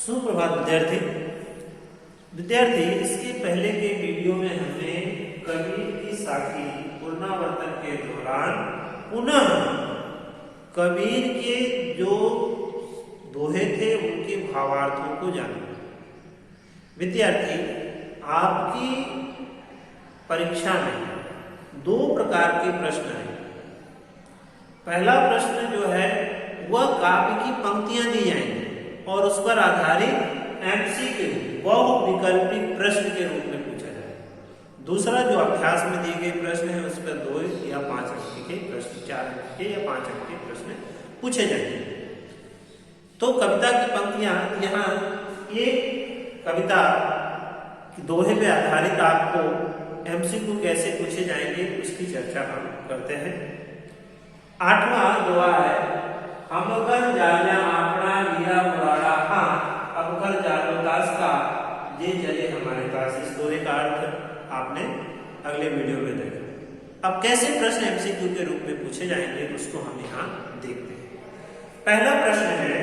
सुप्रभात विद्यार्थी। इसके पहले के वीडियो में हमने कबीर की साखी पुनरावर्तन के दौरान पुनः कबीर के जो दोहे थे उनके भावार्थों को जाना। विद्यार्थी, आपकी परीक्षा में दो प्रकार के प्रश्न हैं। पहला प्रश्न जो है वह काव्य की पंक्तियां दी जाएंगी और उस पर आधारित एमसीक्यू बहुविकल्पी प्रश्न के रूप में पूछा जाए। दूसरा जो अभ्यास में दिए गए प्रश्न है उस पर 2 या 5 अंक के प्रश्न, 4 अंक के या 5 अंक के प्रश्न पूछे जाएंगे। तो कविता की पंक्तियां, यहाँ एक कविता दोहे पे आधारित आपको एमसीक्यू कैसे पूछे जाएंगे उसकी चर्चा हम करते हैं। 8वां दोहा है, हम कर जाना अपना लिया मुराड़ा हाथ, अब कर जानो दास का ये चले हमारे पास। इस दोहे का अर्थ आपने अगले वीडियो में देखा। अब कैसे प्रश्न एमसीक्यू के रूप में पूछे जाएंगे उसको हम यहाँ देखते हैं। पहला प्रश्न है,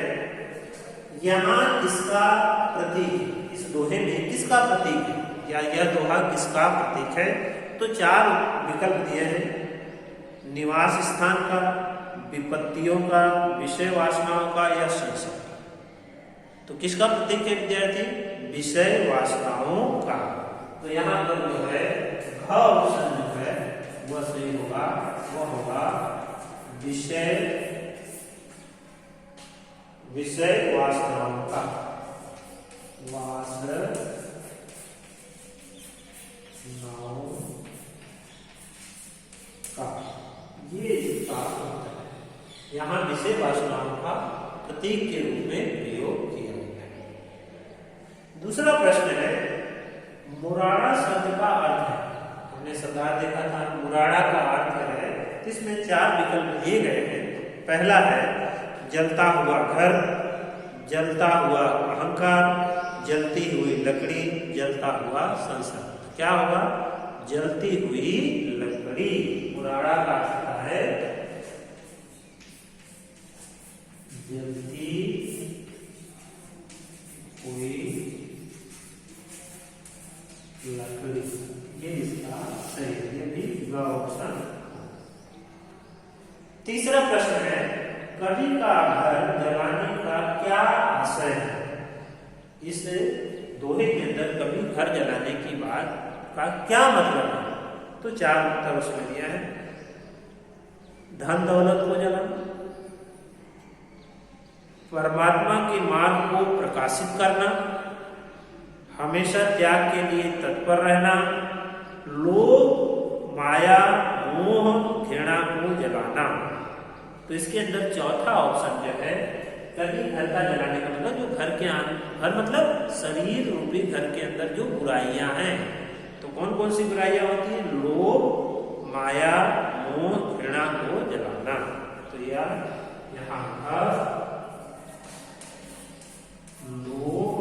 यहाँ किसका प्रतीक, इस दोहे में किसका प्रतीक है या यह दोहा किसका प्रतीक है? तो 4 विकल्प दिए हैं, निवास स्थान का, विपत्तियों का, विषय वासनाओं का या संसार। तो किसका प्रतीक है विद्यार्थी? विषय वासनाओं का। तो यहाँ पर जो है घ ऑप्शन जो है वह सही होगा, वह होगा विषय वासनाओं का, वासनाओं का, ये इसका यहाँ विषय वासनाओं का प्रतीक के रूप में प्रयोग किया गया है। दूसरा प्रश्न है, मुराड़ा शब्द का अर्थ है। हमने शब्दार्थ देखा था, मुराड़ा का अर्थ है, इसमें 4 विकल्प दिए गए हैं। पहला है जलता हुआ घर, जलता हुआ अहंकार, जलती हुई लकड़ी, जलता हुआ संसार। क्या होगा? जलती हुई लकड़ी। मुराड़ा का अर्थ है जलती हुई लकड़ी, ये इसका सही है, ये भी ऑप्शन। तीसरा प्रश्न है, कवि का घर जलाने का क्या आशय है? इस दोहे के अंदर कवि घर जलाने की बात का क्या मतलब है? तो 4 उत्तर उसमें दिया है। धन दौलत को जलाना, परमात्मा के मार्ग को प्रकाशित करना, हमेशा त्याग के लिए तत्पर रहना, लोभ माया मोह घृणा को जलाना। तो इसके अंदर चौथा ऑप्शन जो है, कभी घर का जलाने का मतलब जो घर के घर मतलब शरीर रूपी घर के अंदर जो बुराइयां हैं। तो कौन कौन सी बुराइयां होती है? लोभ माया मोह घृणा को जलाना। तो यह यहाँ का लोभ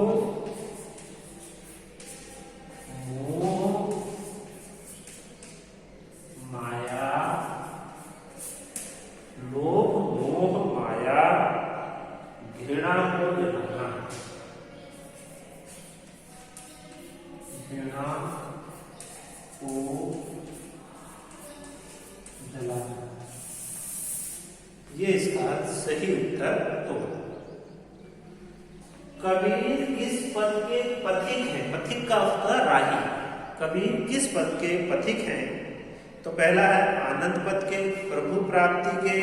मोह माया, लोभ मोह माया घृणा को जलाना, घृणा को जलाना, ये इसका सही उत्तर होगा। कबीर किस पद के पथिक हैं? पथिक का उत्तर राही। कबीर किस पद के पथिक हैं? तो पहला है आनंद पद के, प्रभु प्राप्ति के,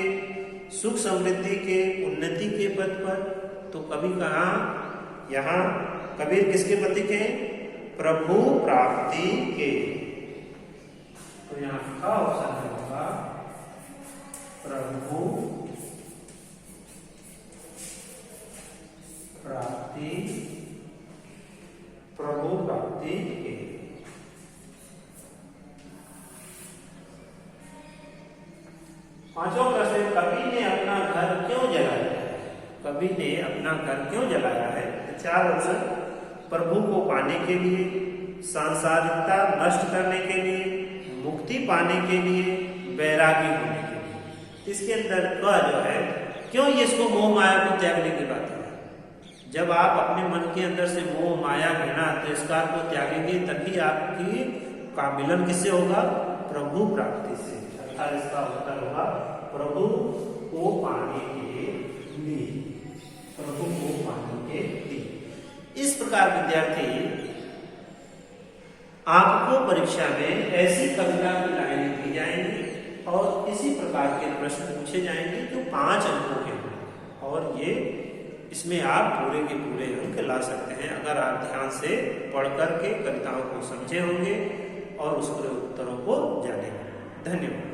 सुख समृद्धि के, उन्नति के पद पर। तो कवि कहाँ? यहाँ कबीर किसके पथिक हैं? प्रभु प्राप्ति के। तो यहाँ का ऑप्शन होगा प्रभु प्राप्ति, प्रभु प्राप्ति के। पांचवा प्रश्न, कवि ने अपना घर क्यों जलाया है? कवि ने अपना घर क्यों जलाया है? 4 ऑप्शन, प्रभु को पाने के लिए, सांसारिकता नष्ट करने के लिए, मुक्ति पाने के लिए, वैरागी होने के लिए। इसके अंदर का जो है क्यों ये इसको मोह माया को त्यागने की बात है? जब आप अपने मन के अंदर से मोह माया घृणा तिरस्कार को त्यागेंगे तभी आपकी का मिलन किससे होगा? प्रभु प्राप्ति से। अर्थात इसका उत्तर होगा प्रभु को पाने के लिए, प्रभु को पाने के लिए। इस प्रकार विद्यार्थी आपको परीक्षा में ऐसी कविता की लाइनें दी जाएंगी और इसी प्रकार के प्रश्न पूछे जाएंगे जो 5 अंकों के हैं और ये इसमें आप पूरे के पूरे अंक ला सकते हैं अगर आप ध्यान से पढ़ करके कविताओं को समझे होंगे और उसके उत्तरों को जानेंगे। धन्यवाद।